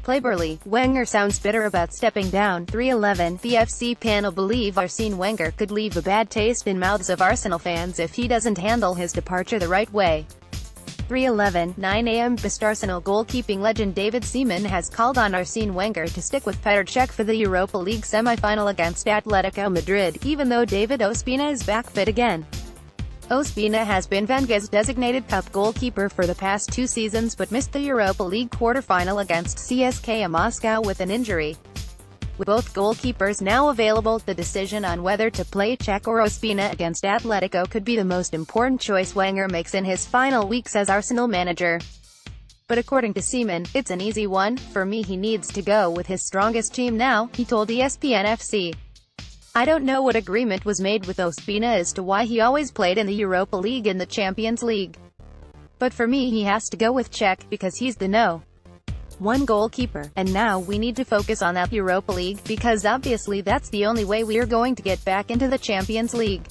playBurley, Wenger sounds bitter about stepping down. 311, the FC panel believe Arsene Wenger could leave a bad taste in mouths of Arsenal fans if he doesn't handle his departure the right way. 311, 9 a.m. BSTArsenal goalkeeping legend David Seaman has called on Arsene Wenger to stick with Per Cech for the Europa League semi-final against Atletico Madrid, even though David Ospina is back fit again. Ospina has been Wenger's designated cup goalkeeper for the past 2 seasons but missed the Europa League quarter-final against CSKA Moscow with an injury. With both goalkeepers now available, the decision on whether to play Cech or Ospina against Atletico could be the most important choice Wenger makes in his final weeks as Arsenal manager. But according to Seaman, it's an easy one. For me, he needs to go with his strongest team now, he told ESPN FC. I don't know what agreement was made with Ospina as to why he always played in the Europa League and the Champions League. But for me he has to go with Cech, because he's the No. 1 goalkeeper, and now we need to focus on that Europa League, because obviously that's the only way we're going to get back into the Champions League.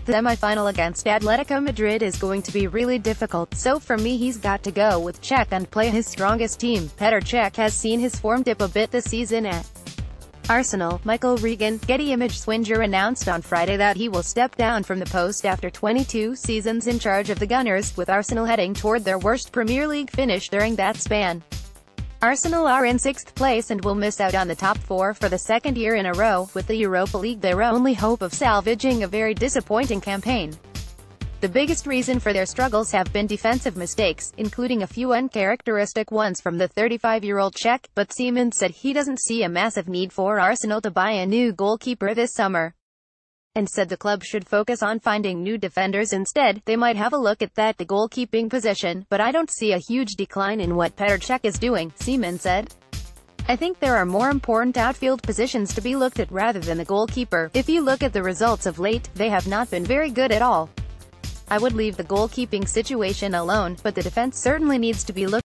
The semi-final against Atletico Madrid is going to be really difficult, so for me he's got to go with Cech and play his strongest team. Petr Cech has seen his form dip a bit this season at Arsenal. Michael Regan, Getty Image. Wenger announced on Friday that he will step down from the post after 22 seasons in charge of the Gunners, with Arsenal heading toward their worst Premier League finish during that span. Arsenal are in 6th place and will miss out on the top 4 for the 2nd year in a row, with the Europa League their only hope of salvaging a very disappointing campaign. The biggest reason for their struggles have been defensive mistakes, including a few uncharacteristic ones from the 35-year-old Cech, but Seaman said he doesn't see a massive need for Arsenal to buy a new goalkeeper this summer, and said the club should focus on finding new defenders instead. They might have a look at the goalkeeping position, but I don't see a huge decline in what Petr Cech is doing, Seaman said. I think there are more important outfield positions to be looked at rather than the goalkeeper. If you look at the results of late, they have not been very good at all. I would leave the goalkeeping situation alone, but the defense certainly needs to be looked